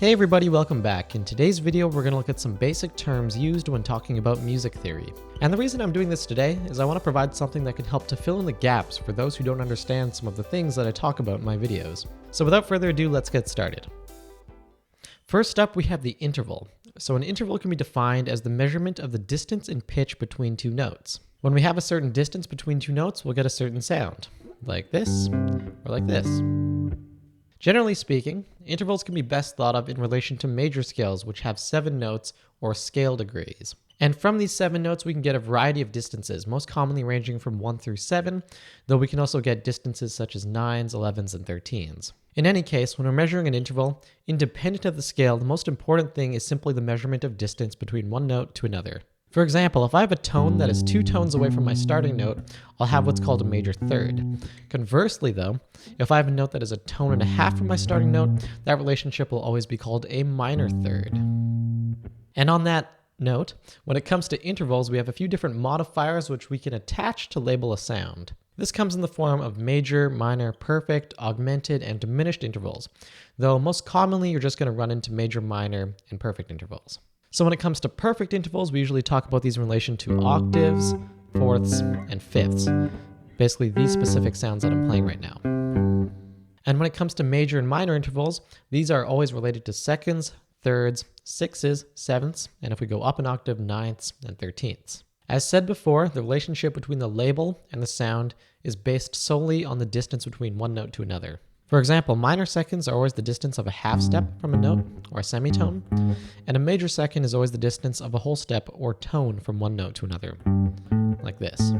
Hey everybody, welcome back. In today's video, we're going to look at some basic terms used when talking about music theory. And the reason I'm doing this today is I want to provide something that can help to fill in the gaps for those who don't understand some of the things that I talk about in my videos. So without further ado, let's get started. First up, we have the interval. So an interval can be defined as the measurement of the distance in pitch between two notes. When we have a certain distance between two notes, we'll get a certain sound, like this, or like this. Generally speaking, intervals can be best thought of in relation to major scales, which have 7 notes or scale degrees. And from these 7 notes, we can get a variety of distances, most commonly ranging from 1 through 7, though we can also get distances such as 9s, 11s, and 13s. In any case, when we're measuring an interval, independent of the scale, the most important thing is simply the measurement of distance between one note to another. For example, if I have a tone that is 2 tones away from my starting note, I'll have what's called a major third. Conversely though, if I have a note that is a tone and a half from my starting note, that relationship will always be called a minor third. And on that note, when it comes to intervals, we have a few different modifiers which we can attach to label a sound. This comes in the form of major, minor, perfect, augmented, and diminished intervals, though most commonly you're just going to run into major, minor, and perfect intervals. So when it comes to perfect intervals, we usually talk about these in relation to octaves, fourths, and fifths. Basically these specific sounds that I'm playing right now. And when it comes to major and minor intervals, these are always related to seconds, thirds, sixths, sevenths, and if we go up an octave, ninths, and 13ths. As said before, the relationship between the label and the sound is based solely on the distance between one note to another. For example, minor seconds are always the distance of a half step from a note or a semitone, and a major second is always the distance of a whole step or tone from one note to another, like this.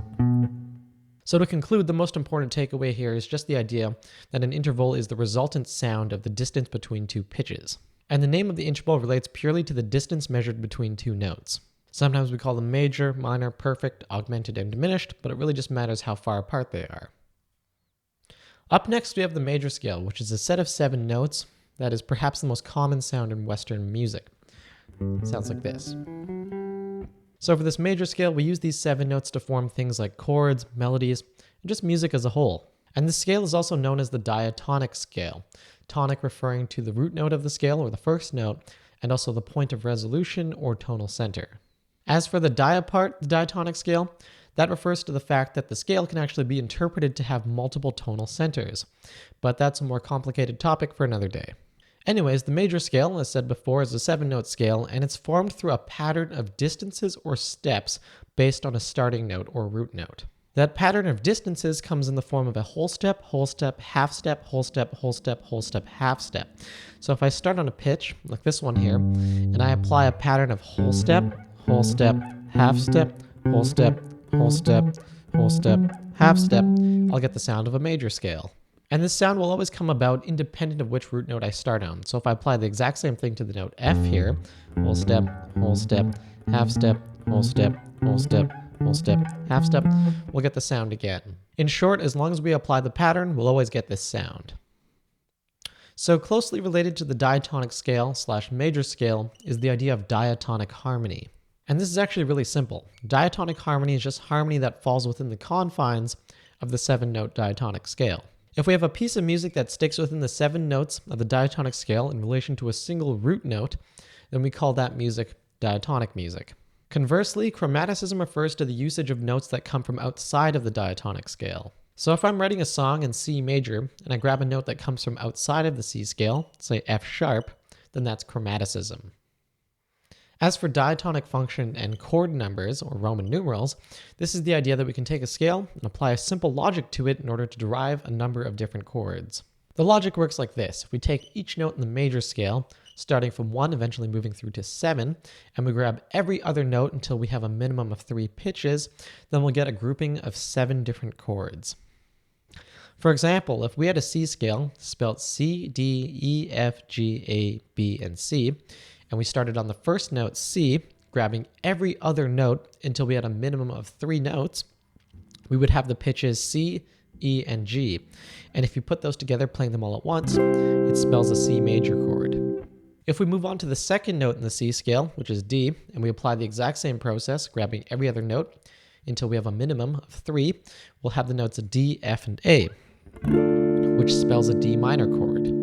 So to conclude, the most important takeaway here is just the idea that an interval is the resultant sound of the distance between two pitches. And the name of the interval relates purely to the distance measured between two notes. Sometimes we call them major, minor, perfect, augmented, and diminished, but it really just matters how far apart they are. Up next, we have the major scale, which is a set of 7 notes that is perhaps the most common sound in Western music. It sounds like this. So for this major scale, we use these 7 notes to form things like chords, melodies, and just music as a whole. And this scale is also known as the Diatonic Scale, tonic referring to the root note of the scale or the first note, and also the point of resolution or tonal center. As for the dia part, the diatonic scale, that refers to the fact that the scale can actually be interpreted to have multiple tonal centers, but that's a more complicated topic for another day. Anyways, the major scale, as said before, is a 7-note scale, and it's formed through a pattern of distances or steps based on a starting note or root note. That pattern of distances comes in the form of a whole step, half step, whole step, whole step, whole step, half step. So if I start on a pitch, like this one here, and I apply a pattern of whole step, half step, whole step, whole step, whole step, half step, I'll get the sound of a major scale. And this sound will always come about independent of which root note I start on. So if I apply the exact same thing to the note F here, whole step, half step, whole step, whole step, whole step, half step, we'll get the sound again. In short, as long as we apply the pattern, we'll always get this sound. So closely related to the diatonic scale / major scale is the idea of diatonic harmony. And this is actually really simple. Diatonic harmony is just harmony that falls within the confines of the 7-note diatonic scale. If we have a piece of music that sticks within the 7 notes of the diatonic scale in relation to a single root note, then we call that music diatonic music. Conversely, chromaticism refers to the usage of notes that come from outside of the diatonic scale. So if I'm writing a song in C major and I grab a note that comes from outside of the C scale, say F sharp, then that's chromaticism. As for diatonic function and chord numbers, or Roman numerals, this is the idea that we can take a scale and apply a simple logic to it in order to derive a number of different chords. The logic works like this. We take each note in the major scale, starting from 1, eventually moving through to 7, and we grab every other note until we have a minimum of 3 pitches, then we'll get a grouping of 7 different chords. For example, if we had a C scale, spelled C, D, E, F, G, A, B, and C, and we started on the first note C, grabbing every other note until we had a minimum of 3 notes, we would have the pitches C, E, and G. And if you put those together, playing them all at once, it spells a C major chord. If we move on to the second note in the C scale, which is D, and we apply the exact same process, grabbing every other note until we have a minimum of 3, we'll have the notes D, F, and A, which spells a D minor chord.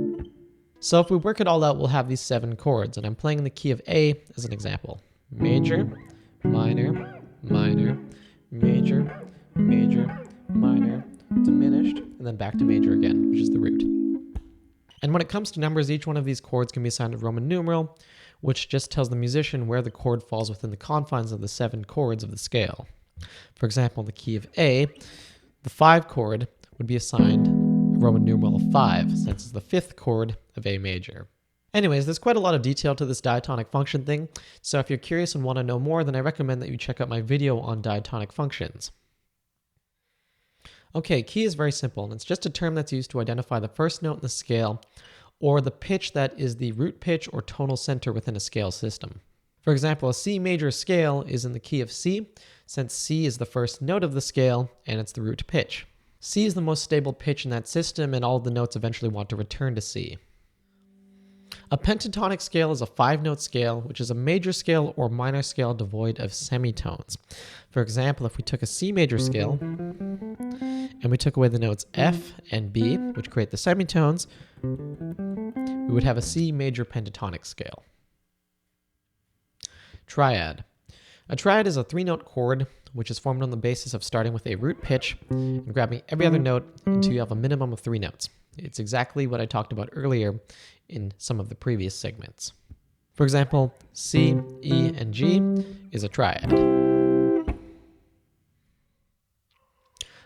So if we work it all out, we'll have these 7 chords, and I'm playing in the key of A as an example. Major, minor, minor, major, major, minor, diminished, and then back to major again, which is the root. And when it comes to numbers, each one of these chords can be assigned a Roman numeral, which just tells the musician where the chord falls within the confines of the 7 chords of the scale. For example, in the key of A, the 5 chord would be assigned a Roman numeral of 5, since it's the 5th chord of A major. Anyways, there's quite a lot of detail to this diatonic function thing, so if you're curious and want to know more, then I recommend that you check out my video on diatonic functions. Okay, key is very simple, and it's just a term that's used to identify the first note in the scale, or the pitch that is the root pitch or tonal center within a scale system. For example, a C major scale is in the key of C, since C is the first note of the scale, and it's the root pitch. C is the most stable pitch in that system, and all of the notes eventually want to return to C. A pentatonic scale is a 5-note scale, which is a major scale or minor scale devoid of semitones. For example, if we took a C major scale, and we took away the notes F and B, which create the semitones, we would have a C major pentatonic scale. Triad. A triad is a 3-note chord, which is formed on the basis of starting with a root pitch and grabbing every other note until you have a minimum of 3 notes. It's exactly what I talked about earlier in some of the previous segments. For example, C, E, and G is a triad.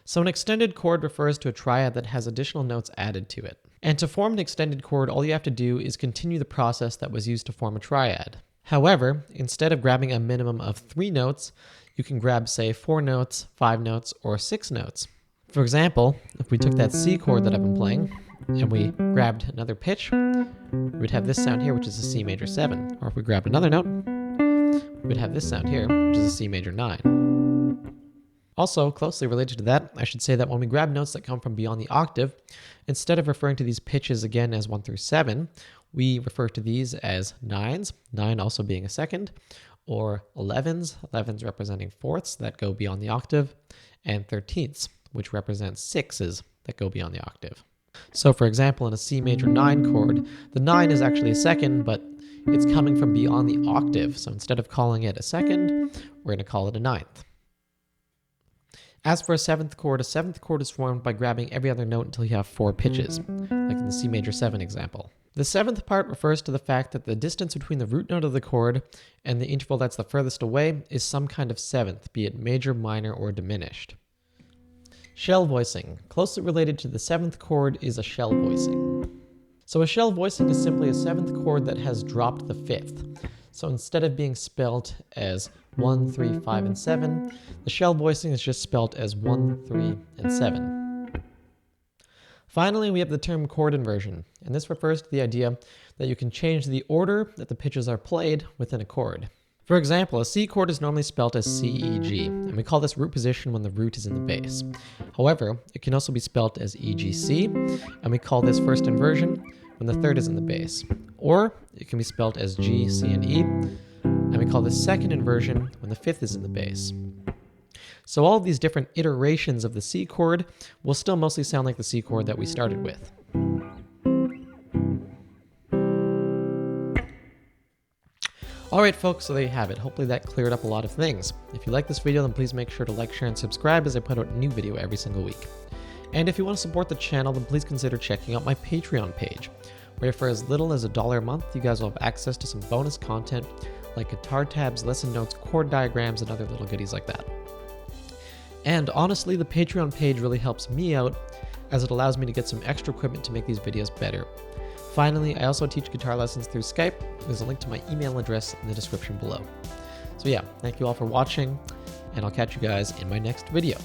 So an extended chord refers to a triad that has additional notes added to it. And to form an extended chord, all you have to do is continue the process that was used to form a triad. However, instead of grabbing a minimum of 3 notes, you can grab, say, 4 notes, 5 notes, or 6 notes. For example, if we took that C chord that I've been playing, and we grabbed another pitch, we'd have this sound here, which is a C major 7. Or if we grabbed another note, we'd have this sound here, which is a C major 9. Also, closely related to that, I should say that when we grab notes that come from beyond the octave, instead of referring to these pitches again as 1 through 7, we refer to these as 9s, 9 also being a second, or 11s, 11s representing fourths that go beyond the octave, and 13ths, which represent 6s that go beyond the octave. So for example, in a C major 9 chord, the 9 is actually a second, but it's coming from beyond the octave, so instead of calling it a second, we're going to call it a 9th. As for a 7th chord is formed by grabbing every other note until you have 4 pitches, like in the C major 7 example. The 7th part refers to the fact that the distance between the root note of the chord and the interval that's the furthest away is some kind of 7th, be it major, minor, or diminished. Shell voicing. Closely related to the 7th chord is a shell voicing. So a shell voicing is simply a 7th chord that has dropped the 5th. So instead of being spelled as 1, 3, 5, and 7, the shell voicing is just spelled as 1, 3, and 7. Finally, we have the term chord inversion, and this refers to the idea that you can change the order that the pitches are played within a chord. For example, a C chord is normally spelled as C, E, G, and we call this root position when the root is in the bass. However, it can also be spelled as E, G, C, and we call this first inversion when the third is in the bass. Or it can be spelled as G, C, and E, and we call this second inversion when the fifth is in the bass. So all of these different iterations of the C chord will still mostly sound like the C chord that we started with. Alright folks, so there you have it. Hopefully that cleared up a lot of things. If you like this video, then please make sure to like, share, and subscribe as I put out a new video every single week. And if you want to support the channel, then please consider checking out my Patreon page, where for as little as $1 a month, you guys will have access to some bonus content like guitar tabs, lesson notes, chord diagrams, and other little goodies like that. And honestly, the Patreon page really helps me out as it allows me to get some extra equipment to make these videos better. Finally, I also teach guitar lessons through Skype. There's a link to my email address in the description below. So yeah, thank you all for watching, and I'll catch you guys in my next video.